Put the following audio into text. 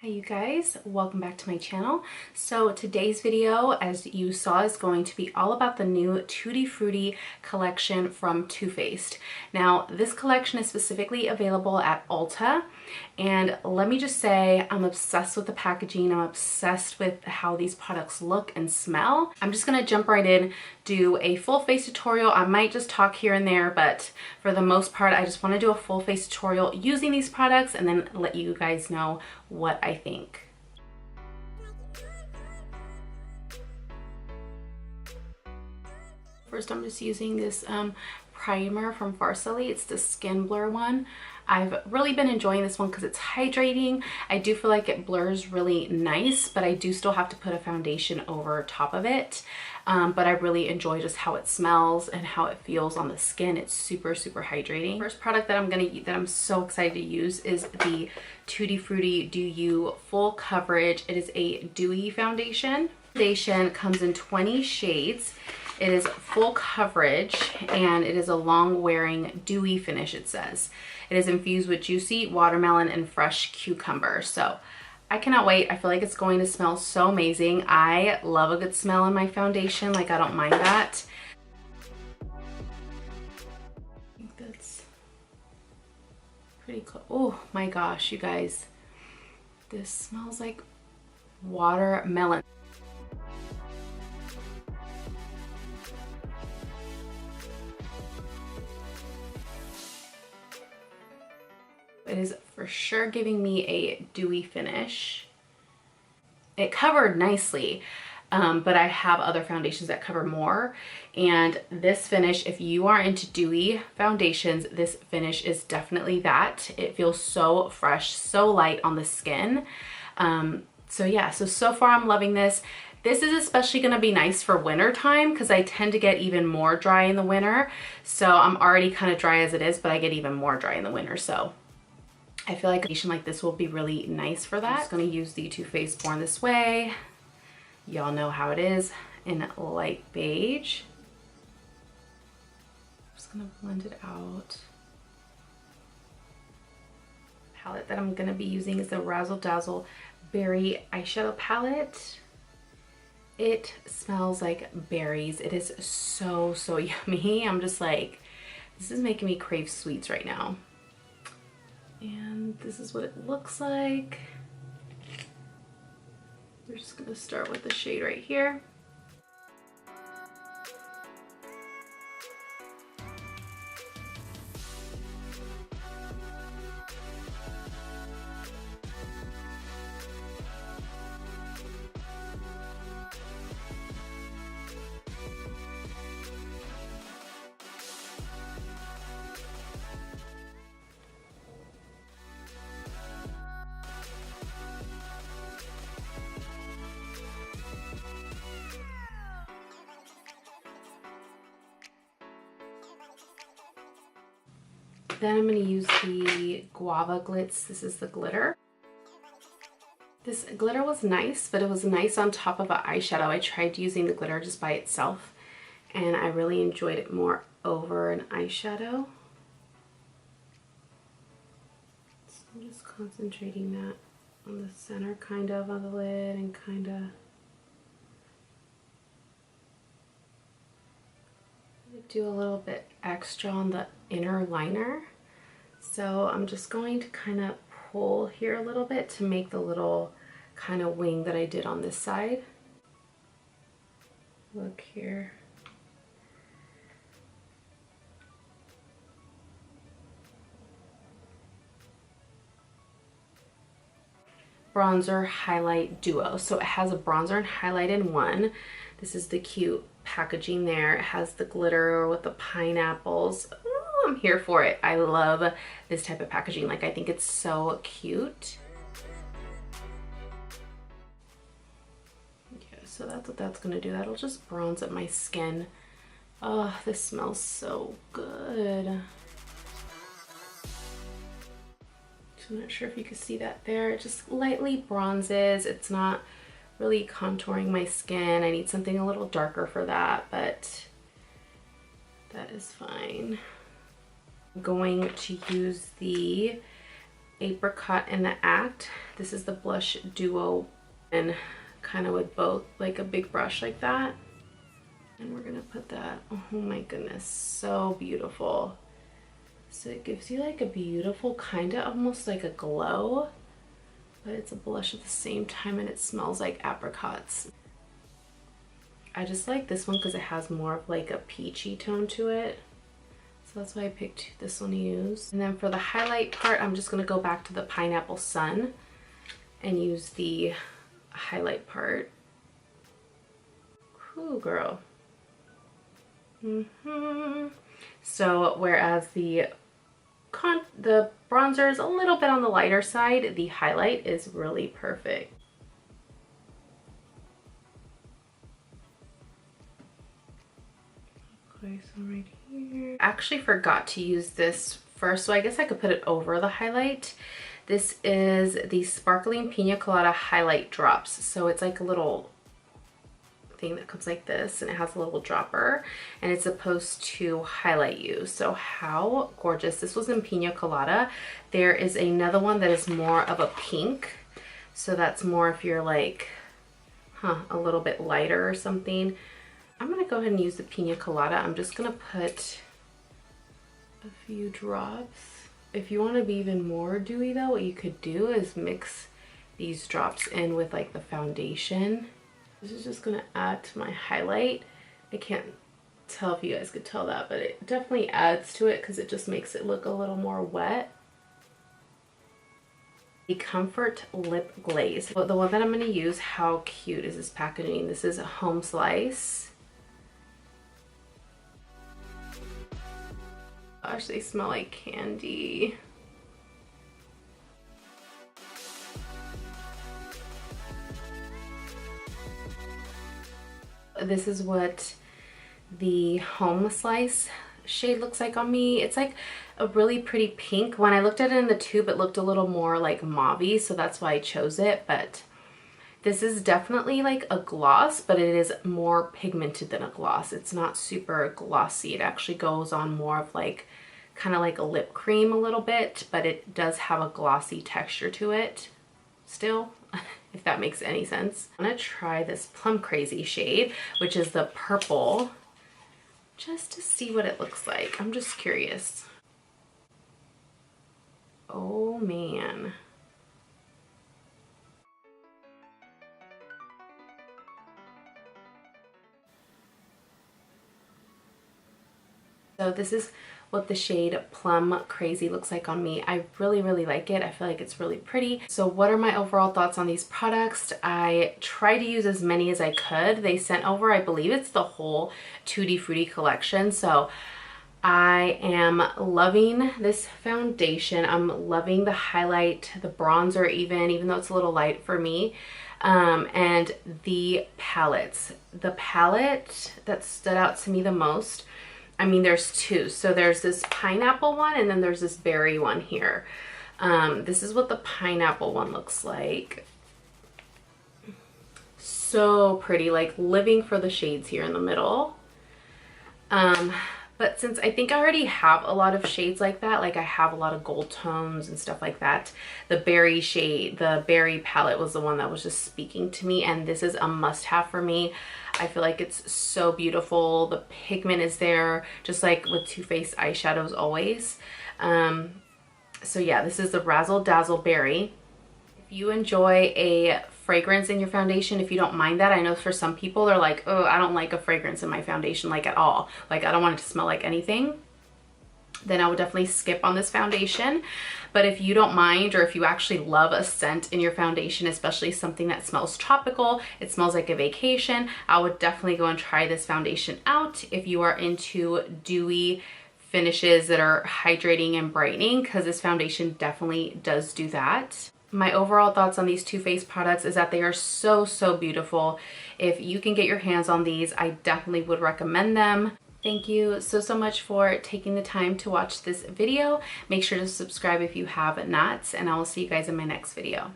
Hi you guys, welcome back to my channel. So today's video, as you saw, is going to be all about the new Tutti Frutti collection from Too Faced. Now this collection is specifically available at Ulta, and let me just say I'm obsessed with the packaging. I'm obsessed with how these products look and smell. I'm just gonna jump right in, do a full face tutorial. I might just talk here and there, but for the most part I just want to do a full face tutorial using these products and then let you guys know what I think. First, I'm just using this primer from Farsali. It's the Skin Blur one. I've really been enjoying this one because it's hydrating. I do feel like it blurs really nice, but I do still have to put a foundation over top of it. But I really enjoy just how it smells and how it feels on the skin. It's super hydrating. First product that I'm so excited to use is the Tutti Frutti Dew You Full Coverage. It is a dewy foundation. Foundation comes in 20 shades. It is full coverage and it is a long wearing dewy finish, it says. It is infused with juicy watermelon and fresh cucumber. So I cannot wait. I feel like it's going to smell so amazing. I love a good smell in my foundation. Like, I don't mind that. I think that's pretty cool. Oh my gosh, you guys. This smells like watermelon. It is for sure giving me a dewy finish. It covered nicely, but I have other foundations that cover more. And this finish, if you are into dewy foundations, this finish is definitely that. It feels so fresh, so light on the skin. So yeah, so far I'm loving this. This is especially going to be nice for winter time because I tend to get even more dry in the winter. So I'm already kind of dry as it is, but I get even more dry in the winter. So I feel like a foundation like this will be really nice for that. I'm just going to use the Too Faced Born This Way. Y'all know how it is, in light beige. I'm just going to blend it out. The palette that I'm going to be using is the Razzle Dazzle Berry Eyeshadow Palette. It smells like berries. It is so yummy. I'm just like, this is making me crave sweets right now. And this is what it looks like. We're just gonna start with the shade right here. Then I'm going to use the Guava Glitz. This is the glitter. This glitter was nice, but it was nice on top of an eyeshadow. I tried using the glitter just by itself, and I really enjoyed it more over an eyeshadow. So I'm just concentrating that on the center kind of the lid and kind of do a little bit extra on the inner liner. So I'm just going to kind of pull here a little bit to make the little kind of wing that I did on this side. Look here. Bronzer highlight duo. So it has a bronzer and highlight in one. This is the cute packaging there. It has the glitter with the pineapples. Ooh, I'm here for it. I love this type of packaging. Like, I think it's so cute. Yeah, so that's what that's gonna do. That'll just bronze up my skin. Oh, this smells so good. I'm not sure if you can see that there. It just lightly bronzes. It's not really contouring my skin. I need something a little darker for that, but that is fine. I'm going to use the Apricot in the Act. This is the blush duo, and kind of with both, like a big brush like that. And we're gonna put that, oh my goodness, so beautiful. So it gives you like a beautiful, kind of almost like a glow, but it's a blush at the same time, and it smells like apricots. I just like this one because it has more of like a peachy tone to it. So that's why I picked this one to use. And then for the highlight part, I'm just gonna go back to the Pineapple Sun and use the highlight part. Cool, girl. So whereas the bronzer is a little bit on the lighter side, the highlight is really perfect. Okay, so right here. I actually forgot to use this first, so I guess I could put it over the highlight. This is the Sparkling Pina Colada Highlight Drops. So it's like a little thing that comes like this, and it has a little dropper, and it's supposed to highlight you. So how gorgeous. This was in Pina Colada. There is another one that is more of a pink. So that's more if you're like, a little bit lighter or something. I'm gonna go ahead and use the Pina Colada. I'm just gonna put a few drops. If you want to be even more dewy though, what you could do is mix these drops in with like the foundation. This is just gonna add to my highlight. I can't tell if you guys could tell that, but it definitely adds to it because it just makes it look a little more wet. The Comfort Lip Glaze. The one that I'm gonna use, how cute is this packaging? This is a Home Slice. Gosh, they smell like candy. This is what the Home Slice shade looks like on me. It's like a really pretty pink. When I looked at it in the tube, it looked a little more like mauve-y, so that's why I chose it. But this is definitely like a gloss, but it is more pigmented than a gloss. It's not super glossy. It actually goes on more of like, kind of like a lip cream a little bit, but it does have a glossy texture to it still, if that makes any sense. I'm gonna try this Plum Crazy shade, which is the purple, just to see what it looks like. I'm just curious. Oh man. So this is what the shade Plum Crazy looks like on me. I really, really like it. I feel like it's really pretty. So what are my overall thoughts on these products? I tried to use as many as I could. They sent over, I believe it's the whole Tutti Frutti collection. So I am loving this foundation. I'm loving the highlight, the bronzer even though it's a little light for me. And the palettes. The palette that stood out to me the most, I mean, there's two. So there's this pineapple one, and then there's this berry one here. This is what the pineapple one looks like. So pretty, like living for the shades here in the middle. But since I think I already have a lot of shades like that, like I have a lot of gold tones and stuff like that, the berry shade, the berry palette was the one that was just speaking to me, and this is a must-have for me. I feel like it's so beautiful. The pigment is there, just like with Too Faced eyeshadows always. So yeah, this is the Razzle Dazzle Berry. If you enjoy a fragrance in your foundation, if you don't mind that, I know for some people they're like, oh, I don't like a fragrance in my foundation like at all. Like I don't want it to smell like anything. Then I would definitely skip on this foundation. But if you don't mind, or if you actually love a scent in your foundation, especially something that smells tropical, it smells like a vacation, I would definitely go and try this foundation out if you are into dewy finishes that are hydrating and brightening, because this foundation definitely does do that. My overall thoughts on these Too Faced products is that they are so, so beautiful. If you can get your hands on these, I definitely would recommend them. Thank you so, so much for taking the time to watch this video. Make sure to subscribe if you have not, and I will see you guys in my next video.